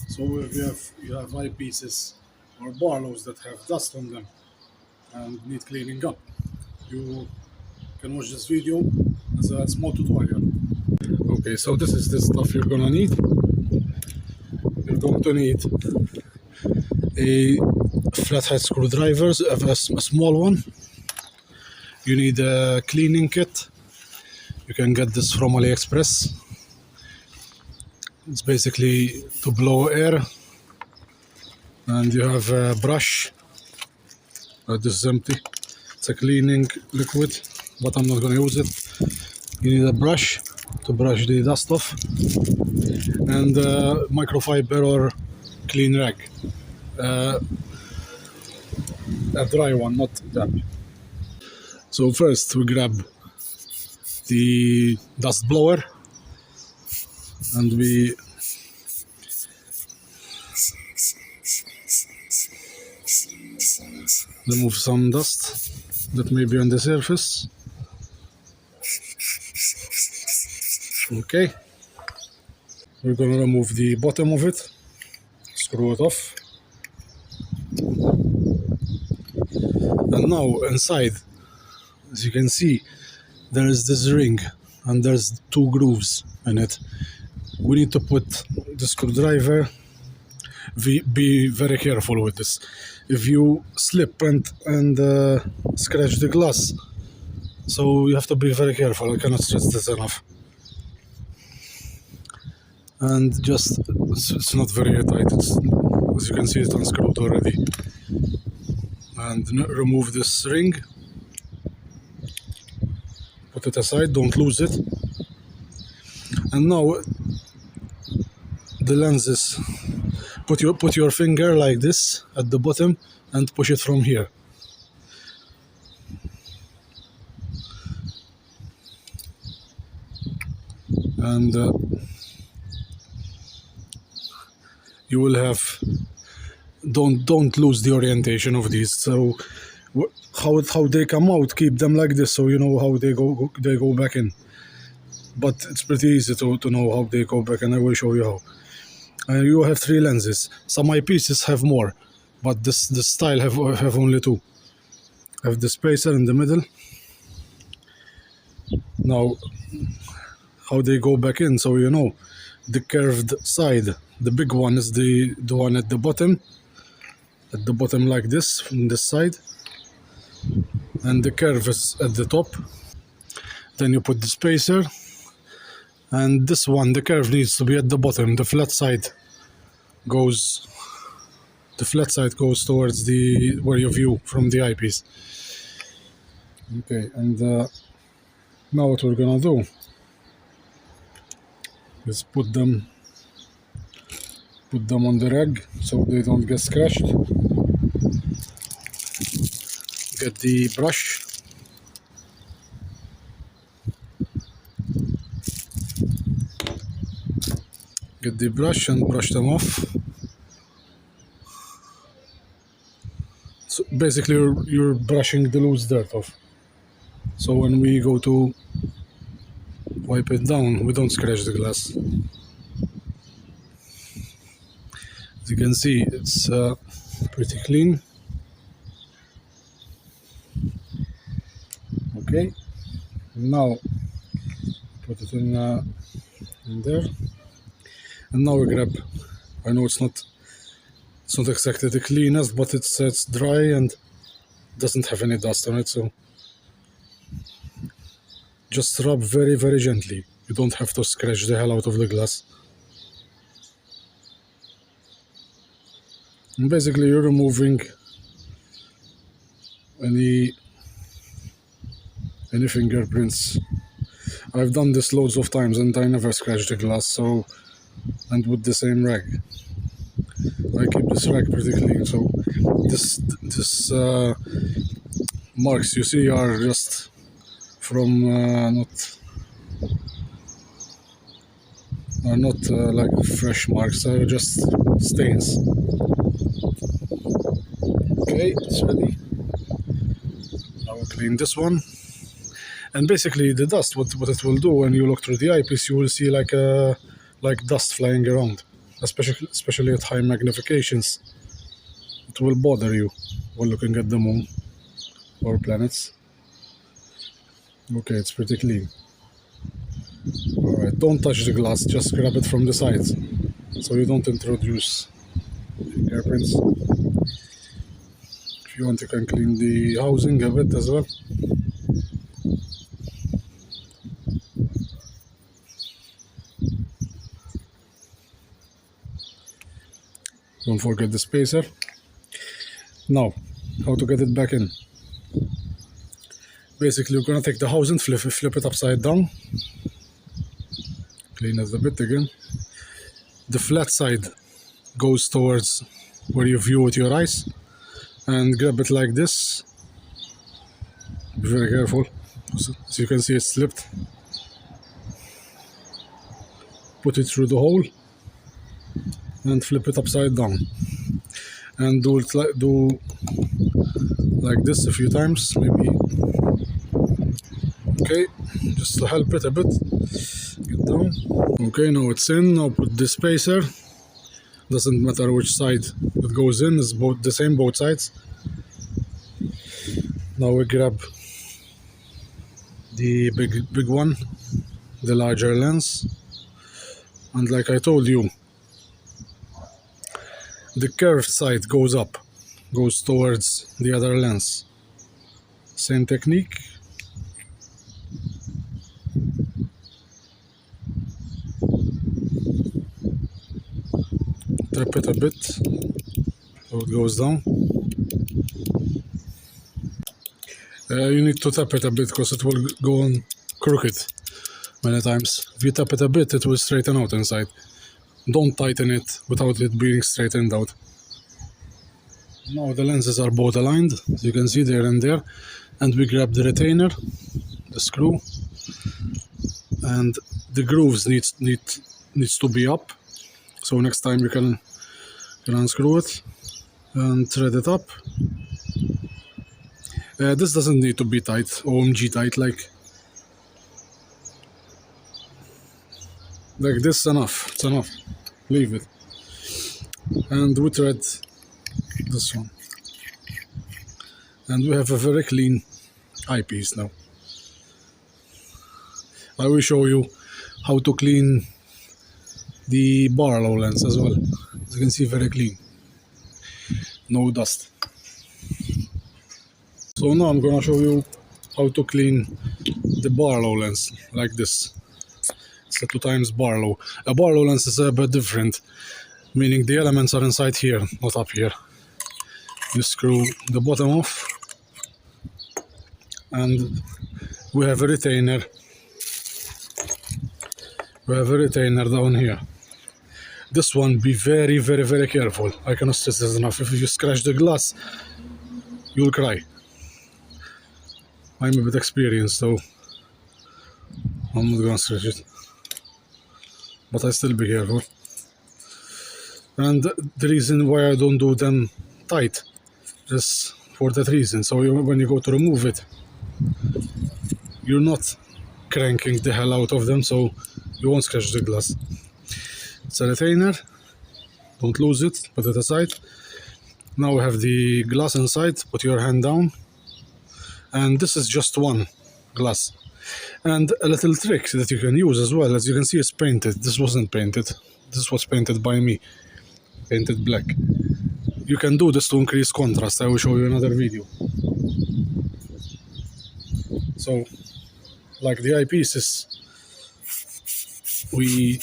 So if you have eyepieces or Barlows that have dust on them and need cleaning up, you can watch this video as a small tutorial. Okay, so this is the stuff you're gonna need. You're going to need a flathead screwdriver, a small one. You need a cleaning kit. You can get this from AliExpress. It's basically to blow air. And you have a brush. This is empty. It's a cleaning liquid, but I'm not going to use it. You need a brush to brush the dust off, and microfiber or clean rag. A dry one, not damp. So first we grab the dust blower and we remove some dust that may be on the surface. Okay, we're going to remove the bottom of it, screw it off, and now inside, as you can see, there is this ring and there's 2 grooves in it. We need to put the screwdriver. Be very careful with this. If you slip and scratch the glass, so you have to be very careful. I cannot stress this enough. And just, it's not very tight. As you can see, it's unscrewed already. And remove this ring. Put it aside, don't lose it. And now the lenses, put your finger like this at the bottom and push it from here. And you will have, don't lose the orientation of these. So how they come out, keep them like this, so you know how they go back in. But it's pretty easy to know how they go back, and I will show you how. You have 3 lenses. Some eyepieces have more, but this style have only 2. Have the spacer in the middle. Now, how they go back in, so you know, the curved side, the big one is the one at the bottom like this, from this side, and the curve is at the top. Then you put the spacer, and this one, the curve needs to be at the bottom. The flat side goes towards where you view from the eyepiece. Okay, and now what we're gonna do is put them on the rag so they don't get scratched. Get the brush. Get the brush and brush them off. So basically you're brushing the loose dirt off. So when we go to wipe it down, we don't scratch the glass. As you can see, it's pretty clean. Okay, now put it in there, and now we grab. I know it's not exactly the cleanest, but it's dry and doesn't have any dust on it. So just rub very, very gently. You don't have to scratch the hell out of the glass. And basically you're removing any fingerprints. I've done this loads of times and I never scratched the glass, and with the same rag. I keep this rag pretty clean, so this marks you see are just from not like fresh marks, are just stains. Okay, it's ready. Now we'll clean this one. And basically the dust, what it will do when you look through the eyepiece, you will see like dust flying around. especially at high magnifications. It will bother you while looking at the moon or planets. Okay, it's pretty clean. Alright, don't touch the glass, just grab it from the sides so you don't introduce hairpins. If you want, you can clean the housing a bit as well. Don't forget the spacer. Now, how to get it back in. Basically, you're gonna take the housing, flip it upside down. Clean it a bit again. The flat side goes towards where you view with your eyes. And grab it like this. Be very careful. As you can see, it slipped. Put it through the hole. And flip it upside down. And do like this a few times, maybe. Okay, just to help it a bit. Get down. Okay, now it's in. Now put the spacer. Doesn't matter which side it goes in, it's both the same, both sides. Now we grab the big one, the larger lens, and like I told you, the curved side goes up, goes towards the other lens. Same technique. Tap it a bit so it goes down. You need to tap it a bit because it will go on crooked many times. If you tap it a bit, it will straighten out inside. Don't tighten it without it being straightened out. Now the lenses are both aligned, as you can see, there and there. And we grab the retainer, the screw, and the grooves needs to be up. So next time you can unscrew it and thread it up. This doesn't need to be tight, OMG tight, like this. Enough, it's enough, leave it. And we thread this one. And we have a very clean eyepiece now. I will show you how to clean the Barlow lens as well. As you can see, very clean, no dust. So now I'm gonna show you how to clean the Barlow lens like this. It's a 2x Barlow. A Barlow lens is a bit different, meaning the elements are inside here, not up here. You screw the bottom off, and we have a retainer. We have a retainer down here. This one, be very, very, very careful. I cannot stress this enough. If you scratch the glass, you'll cry. I'm a bit experienced, so I'm not gonna scratch it. But I still be careful. And the reason why I don't do them tight is for that reason. So when you go to remove it, you're not cranking the hell out of them, so you won't scratch the glass. It's a retainer, don't lose it, put it aside. Now we have the glass inside, put your hand down, and this is just one glass. And a little trick that you can use as well, as you can see, it's painted. This wasn't painted, this was painted by me, painted black. You can do this to increase contrast. I will show you another video. So, like the eyepieces, we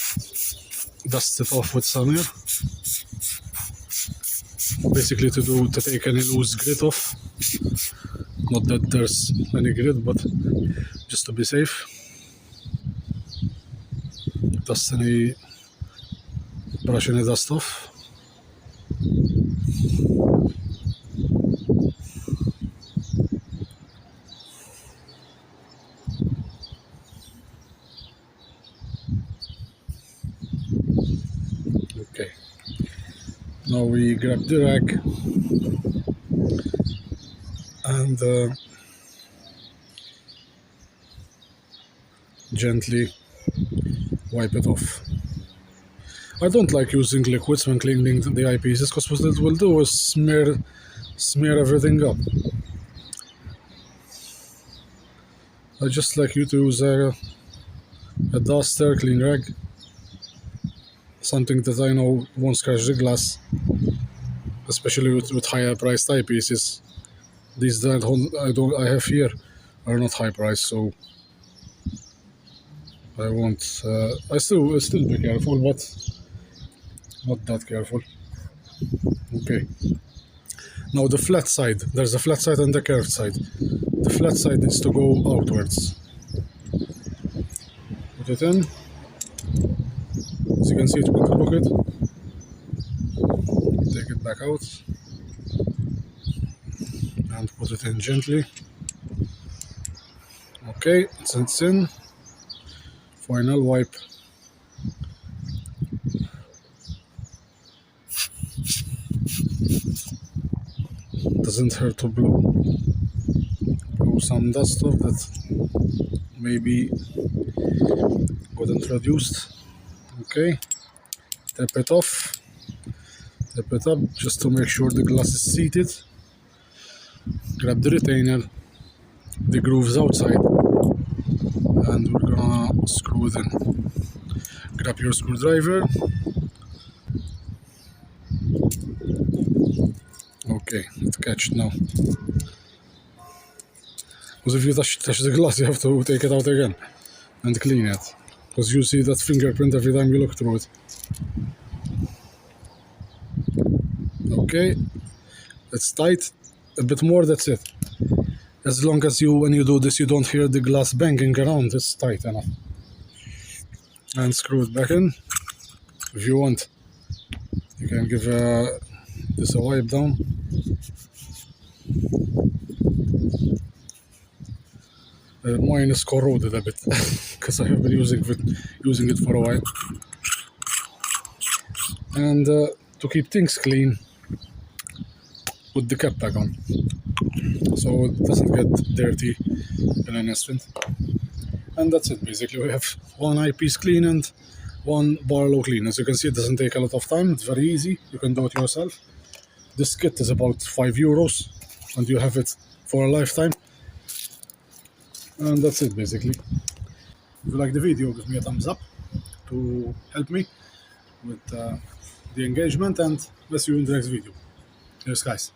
dust it off with some air, basically to take any loose grit off. Not that there's any grit, but just to be safe. Brush any dust off. Okay. Now we grab the rag and gently wipe it off. I don't like using liquids when cleaning the eyepieces because what it will do is smear everything up. I just like you to use a duster, clean rag, something that I know won't scratch the glass, especially with higher priced eyepieces. These that I have here are not high priced, so I won't. I still be careful, but not that careful. Okay. Now the flat side. There's a flat side and the curved side. The flat side needs to go outwards. Put it in. As you can see, you can look it. Take it back out and put it in gently. Okay, it's in. Final wipe. Doesn't hurt to blow some dust off that maybe got introduced. Okay, tap it off, tap it up just to make sure the glass is seated. Grab the retainer, the grooves outside, and we're gonna screw it in. Grab your screwdriver. Okay, it's catched now. Because if you touch the glass, you have to take it out again and clean it. Because you see that fingerprint every time you look through it. Okay, it's tight. A bit more, that's it. As long as when you do this, you don't hear the glass banging around, it's tight enough. And screw it back in. If you want, you can give this a wipe down. Mine is corroded a bit because I have been using it for a while. And to keep things clean, put the cap back on so it doesn't get dirty in an instant. And that's it basically. We have one eyepiece clean and one Barlow clean. As you can see, it doesn't take a lot of time. It's very easy. You can do it yourself. This kit is about €5 and you have it for a lifetime. And that's it basically. If you like the video, give me a thumbs up to help me with the engagement, and let's see you in the next video. Cheers guys.